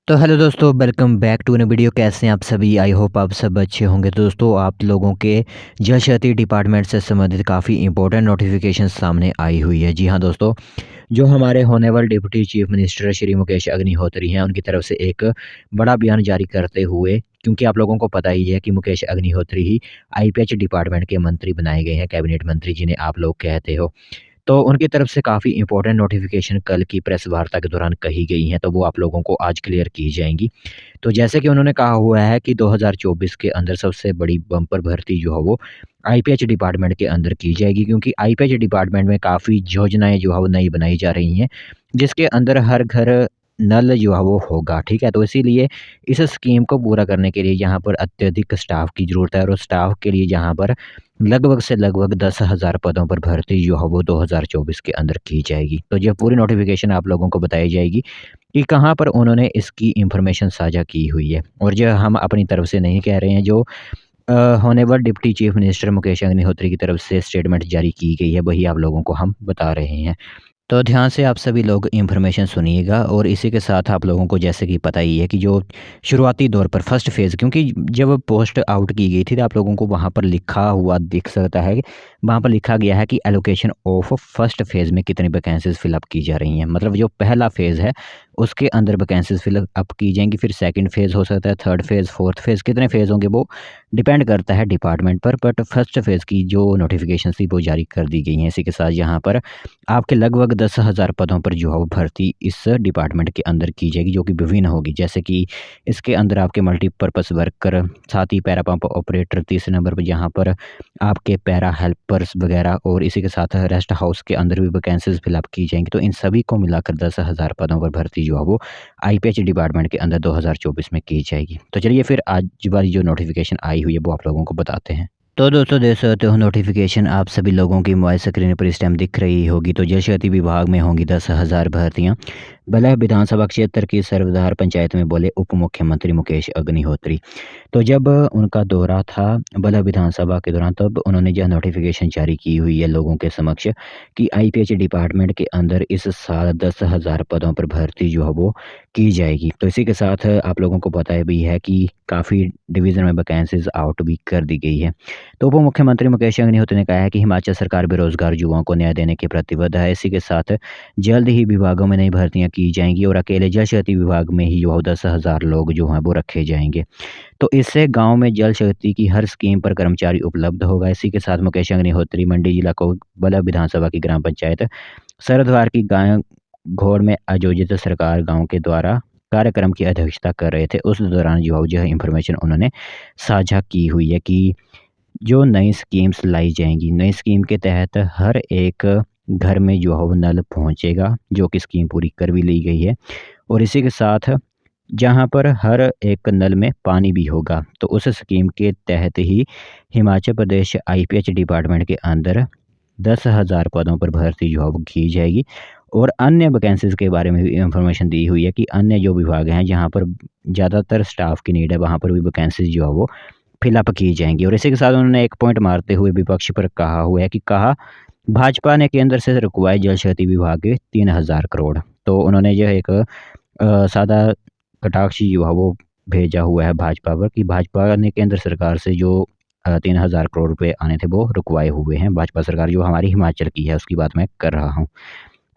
तो हेलो दोस्तों, welcome back to new video. कैसे हैं आप सभी? आई होप आप सब अच्छे होंगे। तो दोस्तों, आप लोगों के जल शक्ति डिपार्टमेंट से संबंधित काफ़ी इंपॉर्टेंट नोटिफिकेशन सामने आई हुई है। जी हाँ दोस्तों, जो हमारे होने वाले deputy chief minister Shri Mukesh Agnihotri हैं, उनकी तरफ से एक बड़ा बयान जारी करते हुए, क्योंकि आप लोगों को पता ही है कि मुकेश अग्निहोत्री ही आईपीएच डिपार्टमेंट के मंत्री बनाए गए हैं, कैबिनेट मंत्री जिन्हें आप लोग कहते हो। तो उनकी तरफ से काफ़ी इंपॉर्टेंट नोटिफिकेशन कल की प्रेस वार्ता के दौरान कही गई हैं, तो वो आप लोगों को आज क्लियर की जाएंगी। तो जैसे कि उन्होंने कहा हुआ है कि 2024 के अंदर सबसे बड़ी बम्पर भर्ती जो है वो आईपीएच डिपार्टमेंट के अंदर की जाएगी, क्योंकि आईपीएच डिपार्टमेंट में काफ़ी योजनाएं जो है वो नई बनाई जा रही हैं, जिसके अंदर हर घर नल जो है वो होगा। ठीक है, तो इसीलिए इस स्कीम को पूरा करने के लिए यहाँ पर अत्यधिक स्टाफ की ज़रूरत है, और उस स्टाफ के लिए यहाँ पर लगभग से लगभग 10,000 पदों पर भर्ती जो है वो 2024 के अंदर की जाएगी। तो ये पूरी नोटिफिकेशन आप लोगों को बताई जाएगी कि कहाँ पर उन्होंने इसकी इन्फॉर्मेशन साझा की हुई है। और जो हम अपनी तरफ से नहीं कह रहे हैं, जो honourable deputy chief minister Mukesh Agnihotri की तरफ से स्टेटमेंट जारी की गई है, वही आप लोगों को हम बता रहे हैं। तो ध्यान से आप सभी लोग इन्फॉर्मेशन सुनिएगा। और इसी के साथ आप लोगों को जैसे कि पता ही है कि जो शुरुआती दौर पर फर्स्ट फ़ेज़, क्योंकि जब पोस्ट आउट की गई थी तो आप लोगों को वहाँ पर लिखा हुआ दिख सकता है, वहाँ पर लिखा गया है कि एलोकेशन ऑफ फर्स्ट फ़ेज़ में कितनी वैकेंसीज़ फिलअप की जा रही हैं। मतलब जो पहला फ़ेज़ है उसके अंदर वैकेंसीज़ फिलअप की जाएंगी, फिर सेकंड फ़ेज़ हो सकता है, थर्ड फ़ेज़, फोर्थ फ़ेज़, कितने फ़ेज़ होंगे वो डिपेंड करता है डिपार्टमेंट पर। बट फर्स्ट फ़ेज़ की जो नोटिफिकेशन थी वो जारी कर दी गई हैं। इसी के साथ यहाँ पर आपके लगभग 10,000 पदों पर जो है वो भर्ती इस डिपार्टमेंट के अंदर की जाएगी, जो कि विभिन्न होगी। जैसे कि इसके अंदर आपके मल्टीपर्पज़ वर्कर, साथ ही पैरा पंप ऑपरेटर, तीसरे नंबर पर यहाँ पर आपके पैरा हेल्पर्स वगैरह, और इसी के साथ रेस्ट हाउस के अंदर भी वैकेंसीज फिलअप की जाएंगी। तो इन सभी को मिलाकर 10,000 पदों पर भर्ती जो है वो आईपीएच डिपार्टमेंट के अंदर 2024 में की जाएगी। तो चलिए फिर आज वाली जो नोटिफिकेशन आई हुई है वो आप लोगों को बताते हैं। तो दोस्तों, देख सकते हो नोटिफिकेशन आप सभी लोगों की मोबाइल स्क्रीन पर इस टाइम दिख रही होगी। तो जल शक्ति विभाग में होंगी 10,000 भर्तियां, बल्ह विधानसभा क्षेत्र की सर्वधार पंचायत में, बोले उप मुख्यमंत्री मुकेश अग्निहोत्री। तो जब उनका दौरा था बल्ह विधानसभा के दौरान, तब उन्होंने यह नोटिफिकेशन जारी की हुई है लोगों के समक्ष कि आईपीएच डिपार्टमेंट के अंदर इस साल 10,000 पदों पर भर्ती जो है वो की जाएगी। तो इसी के साथ आप लोगों को पता है भी है कि काफ़ी डिवीज़न में वैकेंसीज आउट भी कर दी गई है। तो उप मुख्यमंत्री मुकेश अग्निहोत्री ने कहा है कि हिमाचल सरकार बेरोजगार युवाओं को न्याय देने के प्रतिबद्ध है। इसी के साथ जल्द ही विभागों में नई भर्तियां की जाएंगी, और अकेले जल शक्ति विभाग में ही जो 10,000 लोग जो हैं वो रखे जाएंगे। तो इससे गांव में जल शक्ति की हर स्कीम पर कर्मचारी उपलब्ध होगा। इसी के साथ मुकेश अग्निहोत्री मंडी जिला को बल्ह विधानसभा की ग्राम पंचायत सरद्वार की गाय घोड़ में आयोजित सरकार गांव के द्वारा कार्यक्रम की अध्यक्षता कर रहे थे। उस दौरान जो है इंफॉर्मेशन उन्होंने साझा की हुई है कि जो नई स्कीम्स लाई जाएंगी, नई स्कीम के तहत हर एक घर में जो है वो नल पहुंचेगा, जो कि स्कीम पूरी कर भी ली गई है। और इसी के साथ जहां पर हर एक नल में पानी भी होगा, तो उस स्कीम के तहत ही हिमाचल प्रदेश आईपीएच डिपार्टमेंट के अंदर 10,000 पदों पर भर्ती जो है वो की जाएगी। और अन्य वैकेंसीज के बारे में भी इंफॉर्मेशन दी हुई है कि अन्य जो विभाग हैं जहां पर ज़्यादातर स्टाफ की नीड है, वहां पर भी वैकेंसीज जो है वो फिलअप की जाएंगी। और इसी के साथ उन्होंने एक पॉइंट मारते हुए विपक्ष पर कहा हुआ है कि कहा भाजपा ने केंद्र से रुकवाए जल शक्ति विभाग के 3,000 करोड़। तो उन्होंने जो एक सादा कटाक्ष जो है वो भेजा हुआ है भाजपा पर कि भाजपा ने केंद्र सरकार से जो 3,000 करोड़ रुपए आने थे वो रुकवाए हुए हैं। भाजपा सरकार जो हमारी हिमाचल की है उसकी बात मैं कर रहा हूँ।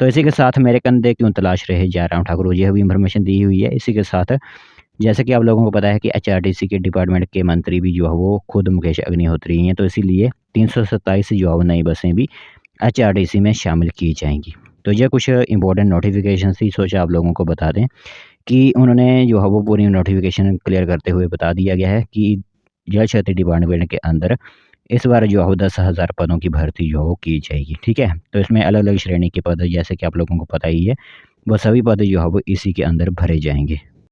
तो इसी के साथ मेरे कंधे क्यों तलाश रहे जयराम ठाकुर, यह भी इंफॉर्मेशन दी हुई है। इसी के साथ जैसे कि आप लोगों को पता है कि एचआरटीसी के डिपार्टमेंट के मंत्री भी जो है वो खुद मुकेश अग्निहोत्री हैं। तो इसीलिए 327 जो है नई बसें भी एचआरटीसी में शामिल की जाएंगी। तो ये कुछ इंपॉर्टेंट नोटिफिकेशन थी, सोचा आप लोगों को बता दें कि उन्होंने जो है वो पूरी नोटिफिकेशन क्लियर करते हुए बता दिया गया है कि जल शक्ति डिपार्टमेंट के अंदर इस बार जो है 10,000 पदों की भर्ती जो है वो की जाएगी। ठीक है, तो इसमें अलग अलग श्रेणी के पद, जैसे कि आप लोगों को पता ही है, वो सभी पद जो है वो इसी के अंदर भरे जाएंगे।